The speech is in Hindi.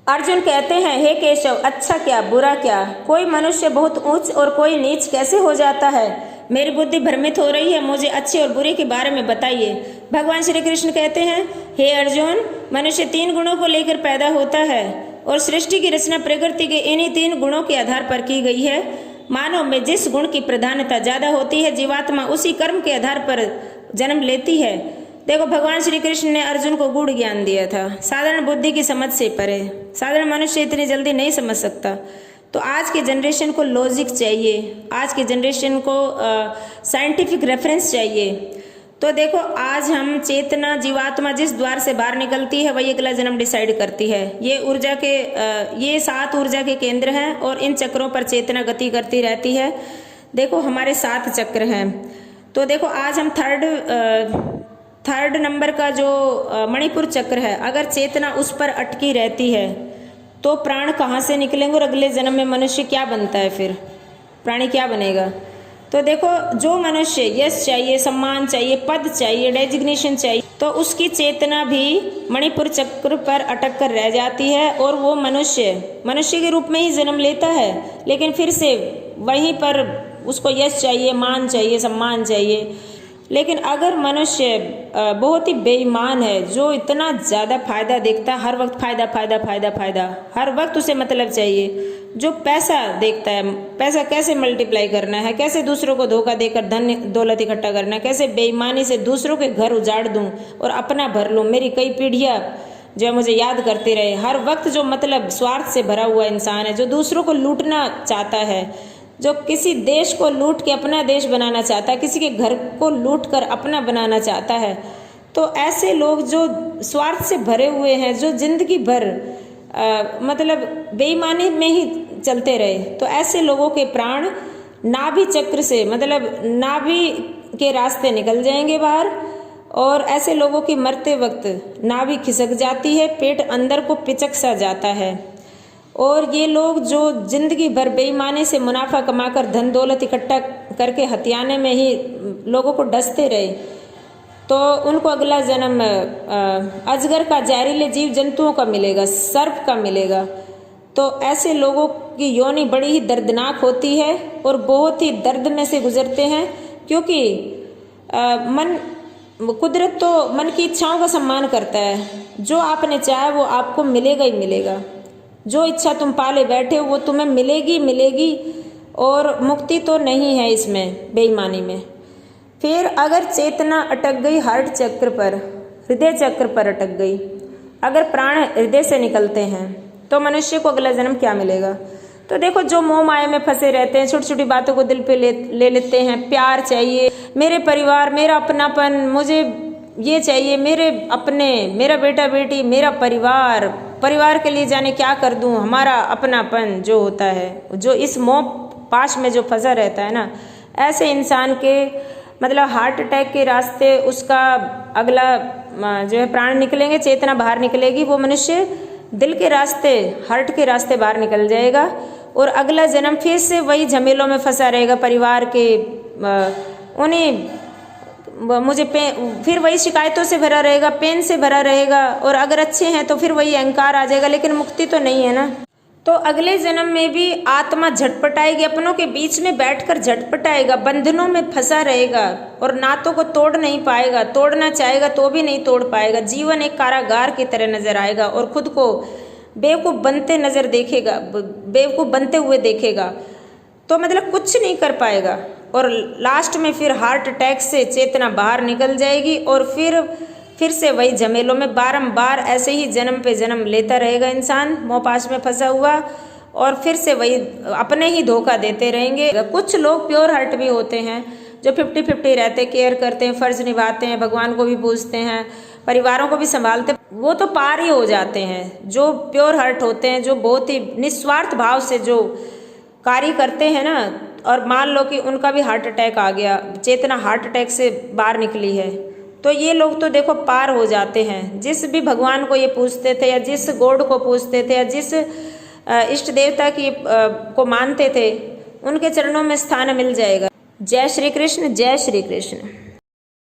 अर्जुन कहते हैं, हे केशव, अच्छा क्या बुरा क्या, कोई मनुष्य बहुत ऊंच और कोई नीच कैसे हो जाता है। मेरी बुद्धि भ्रमित हो रही है, मुझे अच्छे और बुरे के बारे में बताइए। भगवान श्री कृष्ण कहते हैं, हे अर्जुन, मनुष्य 3 गुणों को लेकर पैदा होता है और सृष्टि की रचना प्रकृति के इन्हीं 3 गुणों के आधार पर की गई है। मानव में जिस गुण की प्रधानता ज्यादा होती है, जीवात्मा उसी कर्म के आधार पर जन्म लेती है। देखो, भगवान श्री कृष्ण ने अर्जुन को गूढ़ ज्ञान दिया था, साधारण बुद्धि की समझ से परे। साधारण मनुष्य इतनी जल्दी नहीं समझ सकता। तो आज के जनरेशन को लॉजिक चाहिए, आज के जनरेशन को साइंटिफिक रेफरेंस चाहिए। तो देखो, आज हम चेतना, जीवात्मा जिस द्वार से बाहर निकलती है वही अगला जन्म डिसाइड करती है। ये ऊर्जा के ये 7 ऊर्जा के केंद्र हैं और इन चक्रों पर चेतना गति करती रहती है। देखो, हमारे 7 चक्र हैं। तो देखो, आज हम थर्ड नंबर का जो मणिपुर चक्र है, अगर चेतना उस पर अटकी रहती है तो प्राण कहाँ से निकलेंगे और अगले जन्म में मनुष्य क्या बनता है, फिर प्राणी क्या बनेगा। तो देखो, जो मनुष्य यश चाहिए, सम्मान चाहिए, पद चाहिए, डेजिग्नेशन चाहिए, तो उसकी चेतना भी मणिपुर चक्र पर अटक कर रह जाती है और वो मनुष्य के रूप में ही जन्म लेता है, लेकिन फिर से वहीं पर उसको यश चाहिए, मान चाहिए, सम्मान चाहिए। लेकिन अगर मनुष्य बहुत ही बेईमान है, जो इतना ज़्यादा फायदा देखता है, हर वक्त फायदा फायदा फायदा फायदा, हर वक्त उसे मतलब चाहिए, जो पैसा देखता है, पैसा कैसे मल्टीप्लाई करना है, कैसे दूसरों को धोखा देकर धन दौलत इकट्ठा करना है, कैसे बेईमानी से दूसरों के घर उजाड़ दूं और अपना भर लूं, मेरी कई पीढ़ियाँ जो मुझे याद करते रहे। हर वक्त जो मतलब स्वार्थ से भरा हुआ इंसान है, जो दूसरों को लूटना चाहता है, जो किसी देश को लूट के अपना देश बनाना चाहता है, किसी के घर को लूट कर अपना बनाना चाहता है, तो ऐसे लोग जो स्वार्थ से भरे हुए हैं, जो जिंदगी भर मतलब बेईमानी में ही चलते रहे, तो ऐसे लोगों के प्राण नाभि चक्र से, मतलब नाभि के रास्ते निकल जाएंगे बाहर, और ऐसे लोगों की मरते वक्त नाभि खिसक जाती है, पेट अंदर को पिचक सा जाता है। और ये लोग जो जिंदगी भर बेईमानी से मुनाफा कमाकर धन दौलत इकट्ठा करके हथियाने में ही लोगों को डसते रहे, तो उनको अगला जन्म अजगर का, जहरीले जीव जंतुओं का मिलेगा, सर्प का मिलेगा। तो ऐसे लोगों की योनि बड़ी ही दर्दनाक होती है और बहुत ही दर्द में से गुजरते हैं, क्योंकि कुदरत तो मन की इच्छाओं का सम्मान करता है। जो आपने चाहा वो आपको मिलेगा ही मिलेगा, जो इच्छा तुम पाले बैठे हो वो तुम्हें मिलेगी मिलेगी, और मुक्ति तो नहीं है इसमें, बेईमानी में। फिर अगर चेतना अटक गई हार्ट चक्र पर, हृदय चक्र पर अटक गई, अगर प्राण हृदय से निकलते हैं, तो मनुष्य को अगला जन्म क्या मिलेगा। तो देखो, जो मोह माया में फंसे रहते हैं, छोटी छोटी बातों को दिल पे ले लेते हैं, प्यार चाहिए, मेरे परिवार, मेरा अपनापन, मुझे ये चाहिए, मेरे अपने, मेरा बेटा बेटी, मेरा परिवार के लिए जाने क्या कर दूं, हमारा अपनापन जो होता है, जो इस मोह पाश में जो फंसा रहता है ना, ऐसे इंसान के मतलब हार्ट अटैक के रास्ते उसका अगला जो है प्राण निकलेंगे, चेतना बाहर निकलेगी, वो मनुष्य दिल के रास्ते, हार्ट के रास्ते बाहर निकल जाएगा और अगला जन्म फिर से वही झमेलों में फंसा रहेगा, परिवार के उन्हें फिर वही शिकायतों से भरा रहेगा, पेन से भरा रहेगा, और अगर अच्छे हैं तो फिर वही अहंकार आ जाएगा, लेकिन मुक्ति तो नहीं है ना। तो अगले जन्म में भी आत्मा झटपटाएगी, अपनों के बीच में बैठकर झटपटाएगा, बंधनों में फंसा रहेगा और नातों को तोड़ नहीं पाएगा, तोड़ना चाहेगा तो भी नहीं तोड़ पाएगा। जीवन एक कारागार की तरह नजर आएगा और खुद को बेवकूफ बनते नजर देखेगा, बेवकूफ बनते हुए देखेगा, तो मतलब कुछ नहीं कर पाएगा। और लास्ट में फिर हार्ट अटैक से चेतना बाहर निकल जाएगी और फिर से वही झमेलों में बारंबार ऐसे ही जन्म पे जन्म लेता रहेगा इंसान, मोहपाश में फंसा हुआ, और फिर से वही अपने ही धोखा देते रहेंगे। कुछ लोग प्योर हार्ट भी होते हैं जो 50-50 रहते, केयर करते हैं, फर्ज निभाते हैं, भगवान को भी पूजते हैं, परिवारों को भी संभालते हैं, वो तो पार ही हो जाते हैं। जो प्योर हार्ट होते हैं, जो बहुत ही निस्वार्थ भाव से जो कार्य करते हैं ना, और मान लो कि उनका भी हार्ट अटैक आ गया, चेतना हार्ट अटैक से बाहर निकली है, तो ये लोग तो देखो पार हो जाते हैं। जिस भी भगवान को ये पूछते थे, या जिस गॉड को पूछते थे, या जिस इष्ट देवता की को मानते थे, उनके चरणों में स्थान मिल जाएगा। जय श्री कृष्ण, जय श्री कृष्ण।